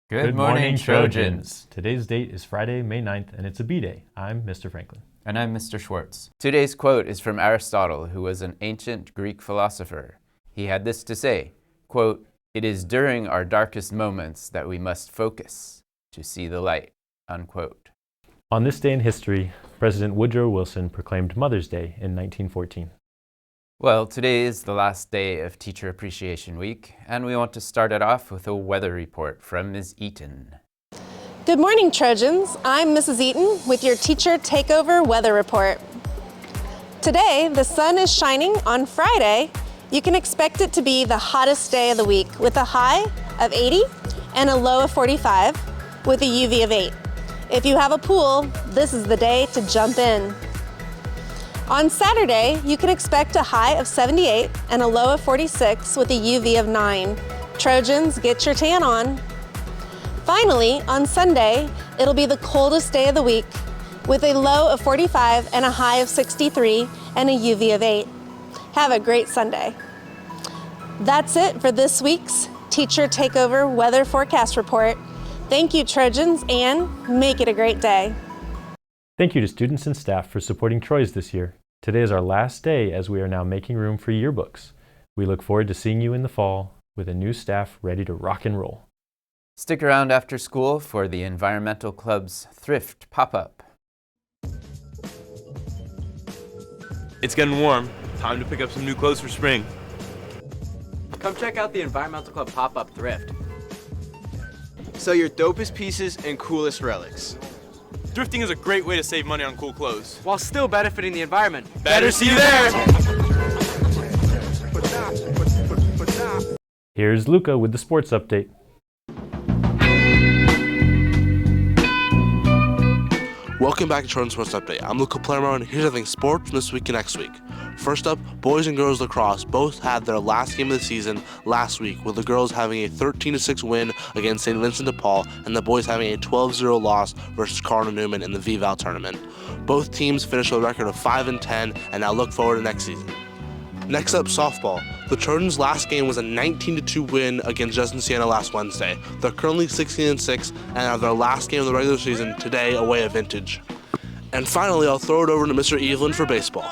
Good morning, Trojans. Today's date is Friday, May 9th, and it's a B-Day. I'm Mr. Franklin. And I'm Mr. Schwartz. Today's quote is from Aristotle, who was an ancient Greek philosopher. He had this to say, quote, "It is during our darkest moments that we must focus to see the light," unquote. On this day in history, President Woodrow Wilson proclaimed Mother's Day in 1914. Well, today is the last day of Teacher Appreciation Week, and we want to start it off with a weather report from Ms. Eaton. Good morning, Trojans. I'm Mrs. Eaton with your Teacher Takeover Weather Report. Today, the sun is shining on Friday. You can expect it to be the hottest day of the week with a high of 80 and a low of 45 with a UV of 8. If you have a pool, this is the day to jump in. On Saturday, you can expect a high of 78 and a low of 46 with a UV of 9. Trojans, get your tan on. Finally, on Sunday, it'll be the coldest day of the week with a low of 45 and a high of 63 and a UV of 8. Have a great Sunday. That's it for this week's Teacher Takeover Weather Forecast Report. Thank you, Trojans, and make it a great day. Thank you to students and staff for supporting Troy's this year. Today is our last day as we are now making room for yearbooks. We look forward to seeing you in the fall with a new staff ready to rock and roll. Stick around after school for the Environmental Club's Thrift Pop-Up. It's getting warm. Time to pick up some new clothes for spring. Come check out the Environmental Club Pop-Up Thrift. Sell your dopest pieces and coolest relics. Thrifting is a great way to save money on cool clothes, while still benefiting the environment. Better see you there! Here's Luca with the sports update. Welcome back to Trojan Sports Update. I'm Luca Palermo, and here's everything sports from this week and next week. First up, boys and girls lacrosse both had their last game of the season last week, with the girls having a 13-6 win against St. Vincent de Paul and the boys having a 12-0 loss versus Cardinal Newman in the VVAL tournament. Both teams finished with a record of 5-10 and now look forward to next season. Next up, softball. The Trojans' last game was a 19-2 win against Justin Siena last Wednesday. They're currently 16-6 and have their last game of the regular season today away at Vintage. And finally, I'll throw it over to Mr. Evelyn for baseball.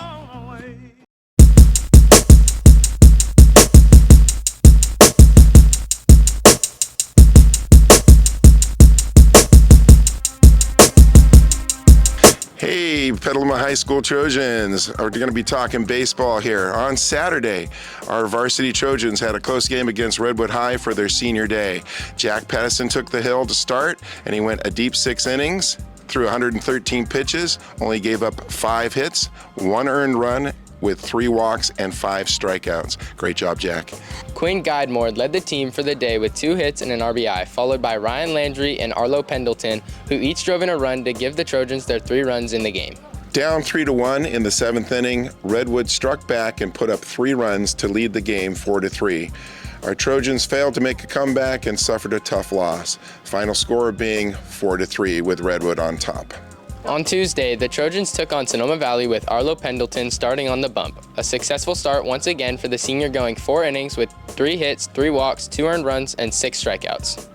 Hey, Petaluma High School Trojans. We're going to be talking baseball here. On Saturday, our varsity Trojans had a close game against Redwood High for their senior day. Jack Pattison took the hill to start, and he went a deep 6 innings, threw 113 pitches, only gave up 5 hits, 1 earned run, with 3 walks and 5 strikeouts. Great job, Jack. Quinn Guidemore led the team for the day with 2 hits and an RBI, followed by Ryan Landry and Arlo Pendleton, who each drove in a run to give the Trojans their 3 runs in the game. Down 3-1 in the 7th inning, Redwood struck back and put up 3 runs to lead the game 4-3. Our Trojans failed to make a comeback and suffered a tough loss, final score being 4-3 with Redwood on top. On Tuesday, the Trojans took on Sonoma Valley with Arlo Pendleton starting on the bump. A successful start once again for the senior, going 4 innings with 3 hits, 3 walks, 2 earned runs, and 6 strikeouts.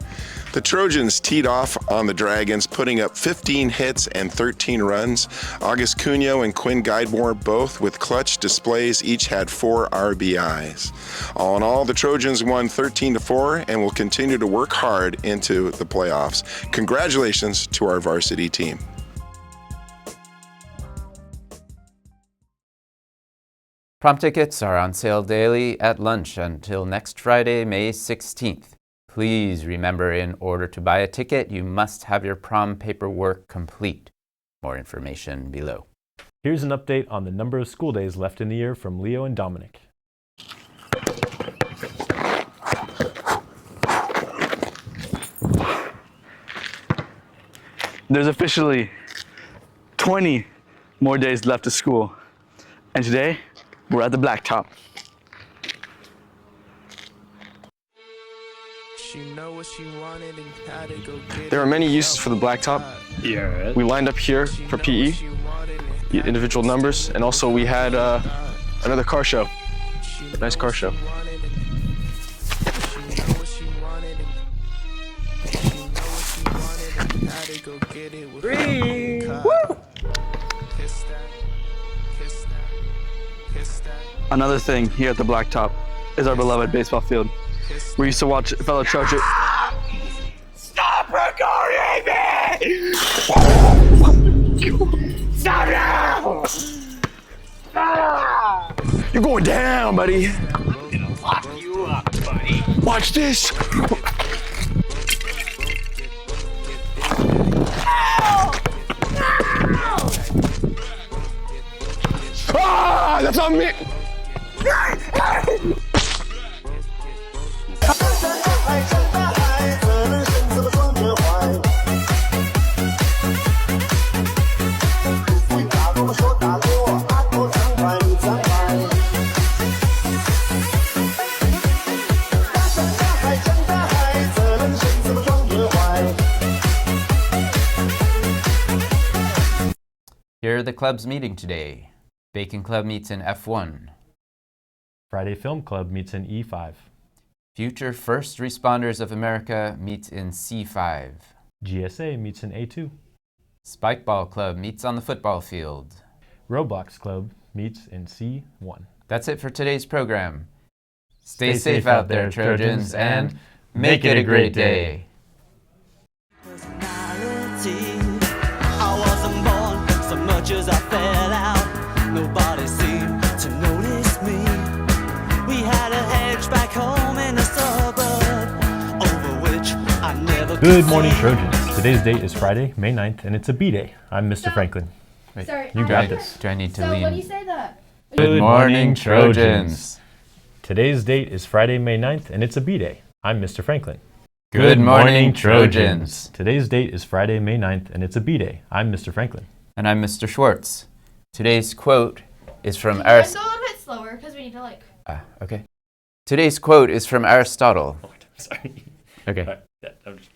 The Trojans teed off on the Dragons, putting up 15 hits and 13 runs. August Cunio and Quinn Guidemore, both with clutch displays, each had 4 RBIs. All in all, the Trojans won 13-4 and will continue to work hard into the playoffs. Congratulations to our varsity team. Prom tickets are on sale daily at lunch until next Friday, May 16th. Please remember, in order to buy a ticket, you must have your prom paperwork complete. More information below. Here's an update on the number of school days left in the year from Leo and Dominic. There's officially 20 more days left of school, and today we're at the blacktop. There are many uses for the blacktop. Yeah. We lined up here for PE, individual numbers, and also we had another car show. Nice car show. 3. Woo! Another thing here at the Blacktop is our beloved baseball field. We used to watch fellow Trojan. Stop recording me! Stop now! You're going down, buddy. Lock you up, buddy. Watch this. Ah, that's on me. Here are the clubs meeting today. Bacon Club meets in F1. Friday Film Club meets in E5. Future First Responders of America meets in C5. GSA meets in A2. Spikeball Club meets on the football field. Roblox Club meets in C1. That's it for today's program. Stay safe out there, Trojans, and make it a great day. I wasn't born so much as I fell out. Nobody seemed to notice me. We had a hedge back home in the suburb, over which I never could Good morning, see. Trojans. Today's date is Friday, May 9th, and it's a B-Day. I'm Mr. Franklin. Wait, Sorry, you got this. Do I need to So lean? when you say that, Good morning, Trojans. Today's date is Friday, May 9th, and it's a B-Day. I'm Mr. Franklin. Good morning, Trojans. Today's date is Friday, May 9th, and it's a B-Day. I'm Mr. Franklin. And I'm Mr. Schwartz. Today's quote is from let's Aristotle. go a little bit slower because we need to like. Okay. Today's quote is from Aristotle. Sorry. Okay. All right. Yeah, I'm just